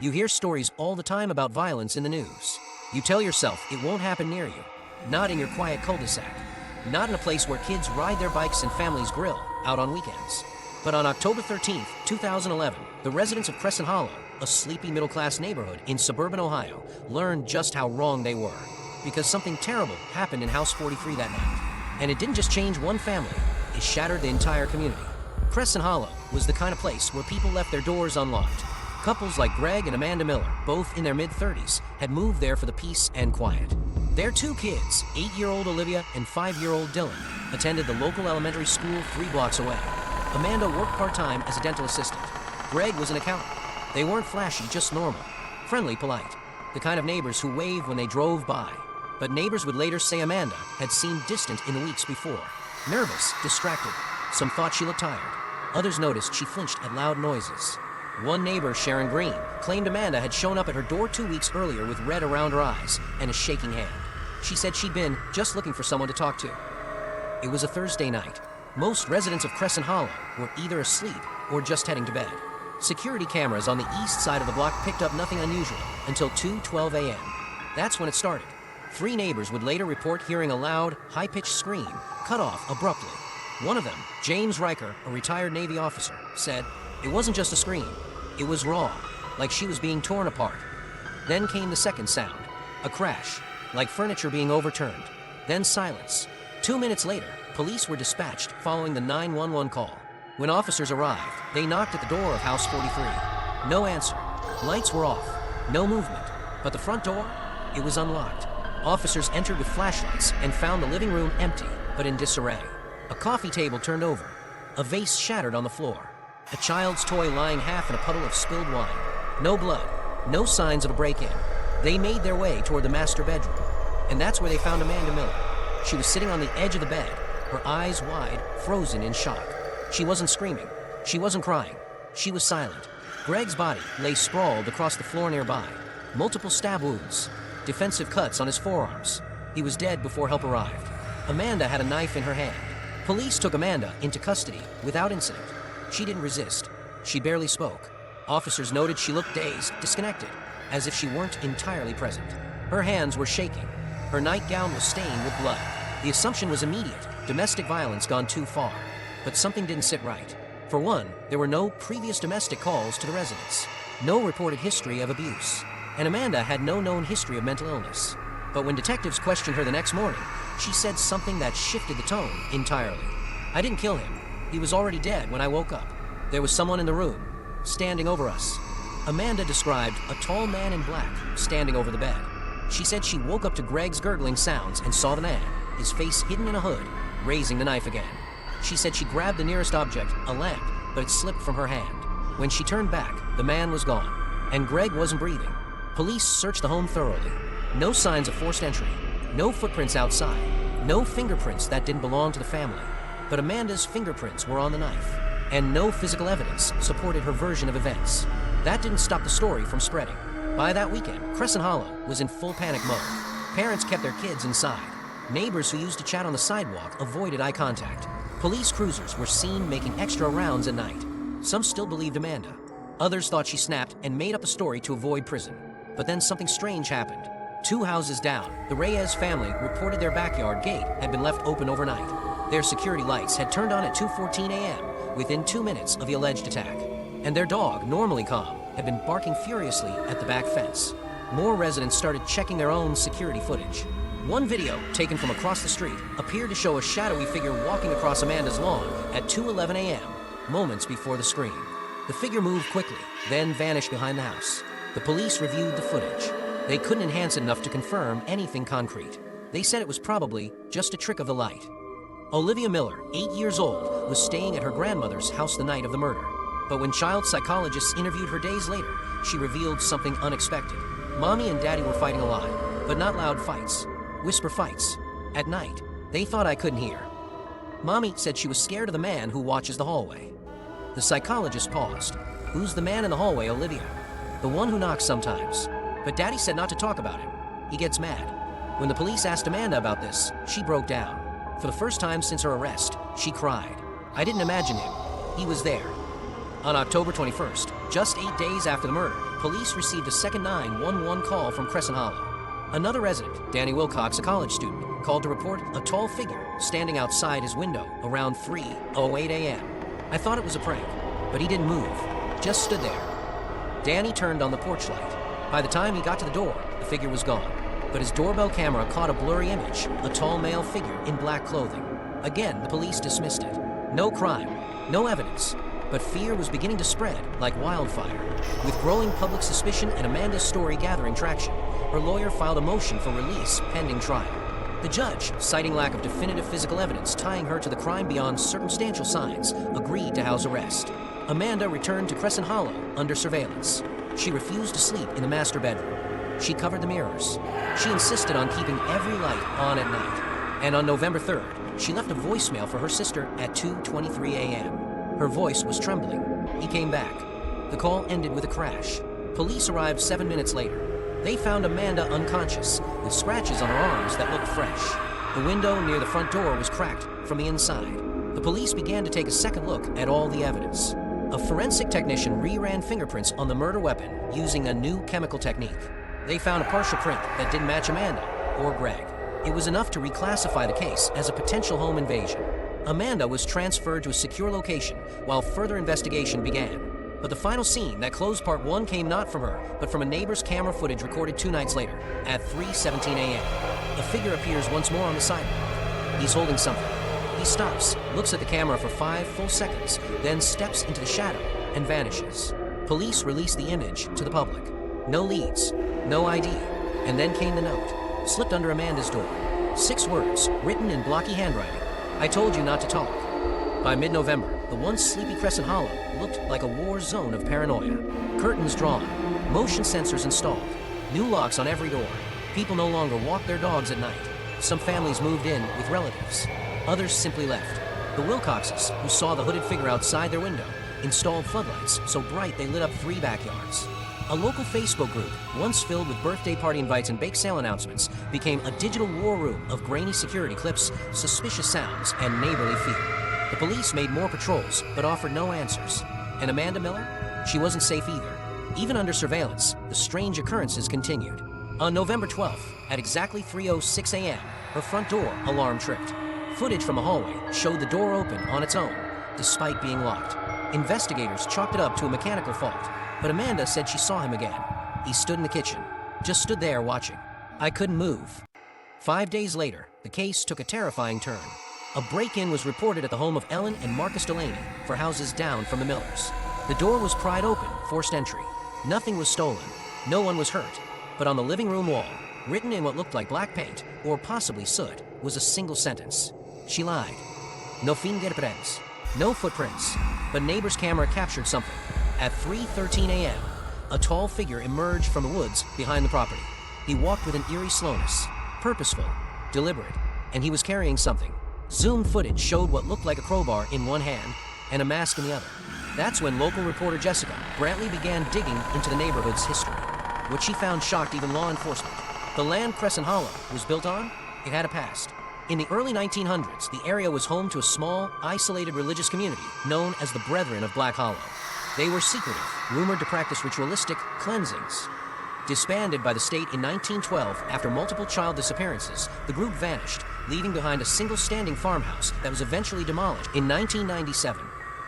You hear stories all the time about violence in the news. You tell yourself it won't happen near you. Not in your quiet cul-de-sac. Not in a place where kids ride their bikes and families grill out on weekends. But on October 13th, 2011, the residents of Crescent Hollow, a sleepy middle-class neighborhood in suburban Ohio, learned just how wrong they were. Because something terrible happened in House 43 that night. And it didn't just change one family, it shattered the entire community. Crescent Hollow was the kind of place where people left their doors unlocked. Couples like Greg and Amanda Miller, both in their mid-30s, had moved there for the peace and quiet. Their two kids, 8-year-old Olivia and 5-year-old Dylan, attended the local elementary school 3 blocks away. Amanda worked part-time as a dental assistant. Greg was an accountant. They weren't flashy, just normal, friendly, polite. The kind of neighbors who waved when they drove by. But neighbors would later say Amanda had seemed distant in the weeks before. Nervous, distracted. Some thought she looked tired. Others noticed she flinched at loud noises. One neighbor, Sharon Green, claimed Amanda had shown up at her door 2 weeks earlier with red around her eyes and a shaking hand. She said she'd been just looking for someone to talk to. It was a Thursday night. Most residents of Crescent Hollow were either asleep or just heading to bed. Security cameras on the east side of the block picked up nothing unusual until 2:12 a.m. That's when it started. 3 neighbors would later report hearing a loud, high-pitched scream cut off abruptly. One of them, James Riker, a retired Navy officer, said, "It wasn't just a scream. It was raw, like she was being torn apart." Then came the second sound, a crash, like furniture being overturned. Then silence. 2 minutes later, police were dispatched following the 911 call. When officers arrived, they knocked at the door of House 43. No answer. Lights were off. No movement. But the front door? It was unlocked. Officers entered with flashlights and found the living room empty, but in disarray. A coffee table turned over. A vase shattered on the floor. A child's toy lying half in a puddle of spilled wine. No blood. No signs of a break-in. They made their way toward the master bedroom. And that's where they found Amanda Miller. She was sitting on the edge of the bed, her eyes wide, frozen in shock. She wasn't screaming. She wasn't crying. She was silent. Greg's body lay sprawled across the floor nearby. Multiple stab wounds. Defensive cuts on his forearms. He was dead before help arrived. Amanda had a knife in her hand. Police took Amanda into custody without incident. She didn't resist. She barely spoke. Officers noted she looked dazed, disconnected, as if she weren't entirely present. Her hands were shaking. Her nightgown was stained with blood. The assumption was immediate, domestic violence gone too far. But something didn't sit right. For one, there were no previous domestic calls to the residence. No reported history of abuse. And Amanda had no known history of mental illness. But when detectives questioned her the next morning, she said something that shifted the tone entirely. "I didn't kill him. He was already dead when I woke up. There was someone in the room, standing over us." Amanda described a tall man in black standing over the bed. She said she woke up to Greg's gurgling sounds and saw the man, his face hidden in a hood, raising the knife again. She said she grabbed the nearest object, a lamp, but it slipped from her hand. When she turned back, the man was gone, and Greg wasn't breathing. Police searched the home thoroughly. No signs of forced entry, no footprints outside, no fingerprints that didn't belong to the family. But Amanda's fingerprints were on the knife, and no physical evidence supported her version of events. That didn't stop the story from spreading. By that weekend, Crescent Hollow was in full panic mode. Parents kept their kids inside. Neighbors who used to chat on the sidewalk avoided eye contact. Police cruisers were seen making extra rounds at night. Some still believed Amanda. Others thought she snapped and made up a story to avoid prison. But then something strange happened. 2 houses down, the Reyes family reported their backyard gate had been left open overnight. Their security lights had turned on at 2:14 a.m. within 2 minutes of the alleged attack. And their dog, normally calm, had been barking furiously at the back fence. More residents started checking their own security footage. One video, taken from across the street, appeared to show a shadowy figure walking across Amanda's lawn at 2:11 a.m., moments before the scream. The figure moved quickly, then vanished behind the house. The police reviewed the footage. They couldn't enhance it enough to confirm anything concrete. They said it was probably just a trick of the light. Olivia Miller, 8 years old, was staying at her grandmother's house the night of the murder. But when child psychologists interviewed her days later, she revealed something unexpected. Mommy and Daddy were fighting a lot, but not loud fights. Whisper fights. At night, they thought I couldn't hear. Mommy said she was scared of the man who watches the hallway. The psychologist paused. "Who's the man in the hallway, Olivia?" "The one who knocks sometimes. But Daddy said not to talk about him. He gets mad." When the police asked Amanda about this, she broke down. For the first time since her arrest, she cried. "I didn't imagine him. He was there." On October 21st, just 8 days after the murder, police received a second 911 call from Crescent Hollow. Another resident, Danny Wilcox, a college student, called to report a tall figure standing outside his window around 3:08 a.m. I thought it was a prank, but he didn't move, just stood there. Danny turned on the porch light. By the time he got to the door, the figure was gone. But his doorbell camera caught a blurry image, a tall male figure in black clothing. Again, the police dismissed it. No crime, no evidence. But fear was beginning to spread like wildfire. With growing public suspicion and Amanda's story gathering traction, her lawyer filed a motion for release pending trial. The judge, citing lack of definitive physical evidence tying her to the crime beyond circumstantial signs, agreed to house arrest. Amanda returned to Crescent Hollow under surveillance. She refused to sleep in the master bedroom. She covered the mirrors. She insisted on keeping every light on at night. And on November 3rd, she left a voicemail for her sister at 2:23 a.m. Her voice was trembling. He came back. The call ended with a crash. Police arrived 7 minutes later. They found Amanda unconscious, with scratches on her arms that looked fresh. The window near the front door was cracked from the inside. The police began to take a second look at all the evidence. A forensic technician re-ran fingerprints on the murder weapon using a new chemical technique. They found a partial print that didn't match Amanda or Greg. It was enough to reclassify the case as a potential home invasion. Amanda was transferred to a secure location while further investigation began. But the final scene that closed part 1 came not from her, but from a neighbor's camera footage recorded 2 nights later at 3:17 a.m. A figure appears once more on the sidewalk. He's holding something. He stops, looks at the camera for 5 full seconds, then steps into the shadow and vanishes. Police released the image to the public. No leads, no ID. And then came the note, slipped under Amanda's door. 6 words, written in blocky handwriting. I told you not to talk. By mid-November, the once sleepy Crescent Hollow looked like a war zone of paranoia. Curtains drawn, motion sensors installed, new locks on every door. People no longer walked their dogs at night. Some families moved in with relatives. Others simply left. The Wilcoxes, who saw the hooded figure outside their window, installed floodlights so bright they lit up 3 backyards. A local Facebook group, once filled with birthday party invites and bake sale announcements, became a digital war room of grainy security clips, suspicious sounds, and neighborly fear. The police made more patrols, but offered no answers. And Amanda Miller? She wasn't safe either. Even under surveillance, the strange occurrences continued. On November 12th, at exactly 3:06 a.m., her front door alarm tripped. Footage from a hallway showed the door open on its own, despite being locked. Investigators chalked it up to a mechanical fault, but Amanda said she saw him again. He stood in the kitchen, just stood there watching. I couldn't move. 5 days later, the case took a terrifying turn. A break-in was reported at the home of Ellen and Marcus Delaney for houses down from the Millers. The door was pried open, forced entry. Nothing was stolen. No one was hurt. But on the living room wall, written in what looked like black paint, or possibly soot, was a single sentence. She lied. No fingerprints. No footprints. But neighbor's camera captured something. At 3:13 a.m., a tall figure emerged from the woods behind the property. He walked with an eerie slowness, purposeful, deliberate, and he was carrying something. Zoom footage showed what looked like a crowbar in one hand and a mask in the other. That's when local reporter Jessica Brantley began digging into the neighborhood's history. What she found shocked even law enforcement. The land Crescent Hollow was built on, it had a past. In the early 1900s, the area was home to a small, isolated religious community known as the Brethren of Black Hollow. They were secretive, rumored to practice ritualistic cleansings. Disbanded by the state in 1912 after multiple child disappearances, the group vanished, leaving behind a single standing farmhouse that was eventually demolished in 1997.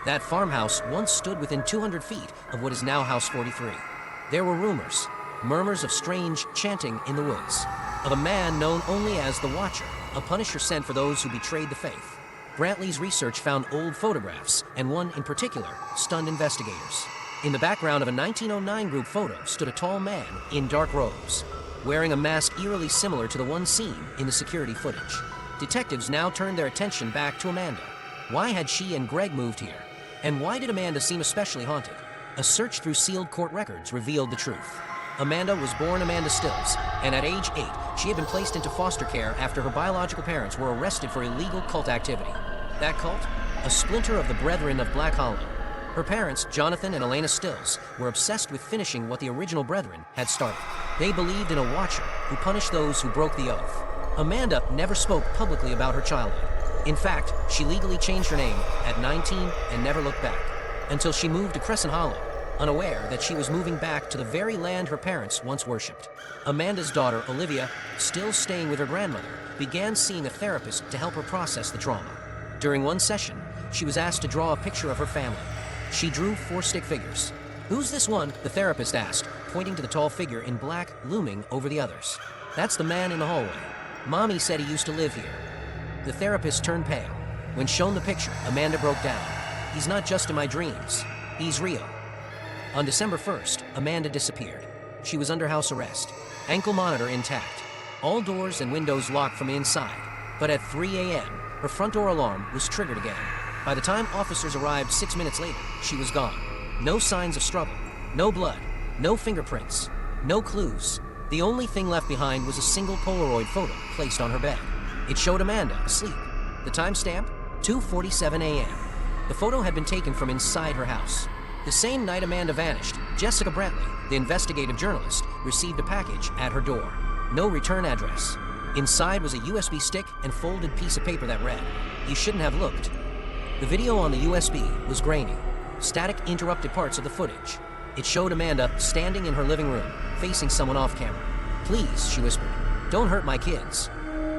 That farmhouse once stood within 200 feet of what is now House 43. There were rumors, murmurs of strange chanting in the woods, of a man known only as the Watcher, a punisher sent for those who betrayed the faith. Brantley's research found old photographs, and one in particular stunned investigators. In the background of a 1909 group photo stood a tall man in dark robes, wearing a mask eerily similar to the one seen in the security footage. Detectives now turned their attention back to Amanda. Why had she and Greg moved here? And why did Amanda seem especially haunted? A search through sealed court records revealed the truth. Amanda was born Amanda Stills, and at age 8, she had been placed into foster care after her biological parents were arrested for illegal cult activity. That cult? A splinter of the Brethren of Black Hollow. Her parents, Jonathan and Elena Stills, were obsessed with finishing what the original Brethren had started. They believed in a Watcher who punished those who broke the oath. Amanda never spoke publicly about her childhood. In fact, she legally changed her name at 19 and never looked back. until she moved to Crescent Hollow, unaware that she was moving back to the very land her parents once worshipped. Amanda's daughter, Olivia, still staying with her grandmother, began seeing a therapist to help her process the trauma. During one session, she was asked to draw a picture of her family. She drew 4 stick figures. "Who's this one?" the therapist asked, pointing to the tall figure in black looming over the others. "That's the man in the hallway. Mommy said he used to live here." The therapist turned pale. When shown the picture, Amanda broke down. "He's not just in my dreams. He's real." On December 1st, Amanda disappeared. She was under house arrest. Ankle monitor intact. All doors and windows locked from inside. But at 3 a.m., her front door alarm was triggered again. By the time officers arrived 6 minutes later, she was gone. No signs of struggle. No blood. No fingerprints. No clues. The only thing left behind was a single Polaroid photo placed on her bed. It showed Amanda asleep. The timestamp? 2:47 a.m. The photo had been taken from inside her house. The same night Amanda vanished, Jessica Brantley, the investigative journalist, received a package at her door. No return address. Inside was a USB stick and folded piece of paper that read, "You shouldn't have looked." The video on the USB was grainy. Static interrupted parts of the footage. It showed Amanda standing in her living room, facing someone off camera. "Please," she whispered, "don't hurt my kids."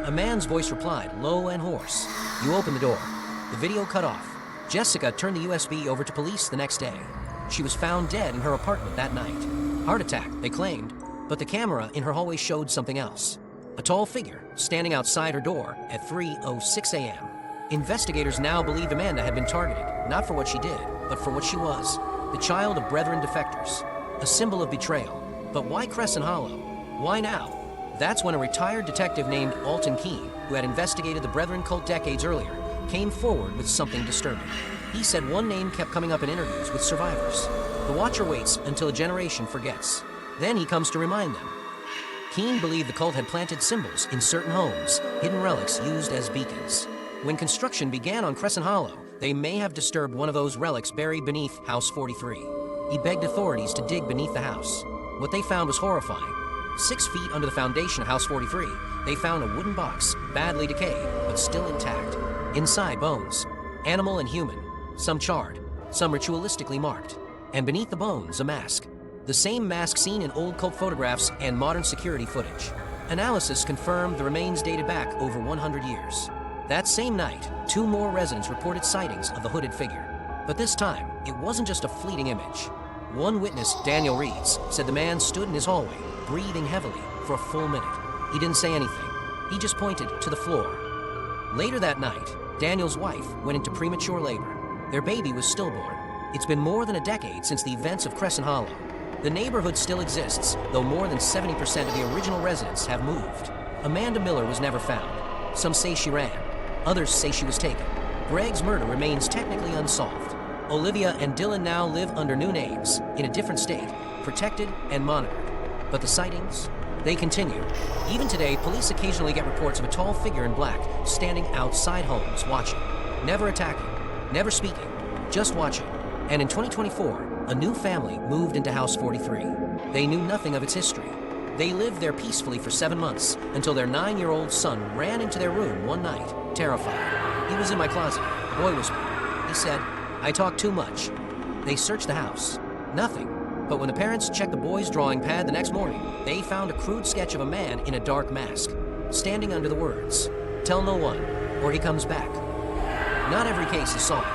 A man's voice replied, low and hoarse, "You open the door." The video cut off. Jessica turned the USB over to police the next day. She was found dead in her apartment that night. Heart attack, they claimed, but the camera in her hallway showed something else. A tall figure standing outside her door at 3:06 a.m. Investigators now believed Amanda had been targeted, not for what she did, but for what she was, the child of Brethren defectors, a symbol of betrayal. But why Crescent Hollow? Why now? That's when a retired detective named Alton Keene, who had investigated the Brethren cult decades earlier, came forward with something disturbing. He said one name kept coming up in interviews with survivors. The watcher waits until a generation forgets. Then he comes to remind them. Keene believed the cult had planted symbols in certain homes, hidden relics used as beacons. When construction began on Crescent Hollow, they may have disturbed one of those relics buried beneath House 43. He begged authorities to dig beneath the house. What they found was horrifying. 6 feet under the foundation of House 43, they found a wooden box, badly decayed, but still intact. Inside, bones, animal and human, some charred, some ritualistically marked. And beneath the bones, a mask. The same mask seen in old cult photographs and modern security footage. Analysis confirmed the remains dated back over 100 years. That same night, 2 more residents reported sightings of the hooded figure. But this time, it wasn't just a fleeting image. One witness, Daniel Reeds, said the man stood in his hallway, breathing heavily, for a full minute. He didn't say anything. He just pointed to the floor. Later that night, Daniel's wife went into premature labor. Their baby was stillborn. It's been more than a decade since the events of Crescent Hollow. The neighborhood still exists, though more than 70% of the original residents have moved. Amanda Miller was never found. Some say she ran. Others say she was taken. Greg's murder remains technically unsolved. Olivia and Dylan now live under new names, in a different state, protected and monitored. But the sightings, they continue. Even today, police occasionally get reports of a tall figure in black standing outside homes watching. Never attacking, never speaking, just watching. And in 2024, a new family moved into House 43. They knew nothing of its history. They lived there peacefully for 7 months until their 9-year-old son ran into their room one night, terrified. "He was in my closet," the boy whispered. He said, "I talk too much." They searched the house. Nothing. But when the parents checked the boy's drawing pad the next morning, they found a crude sketch of a man in a dark mask, standing under the words, "Tell no one, or he comes back." Not every case is solved.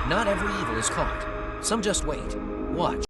Not every evil is caught. Some just wait. Watch.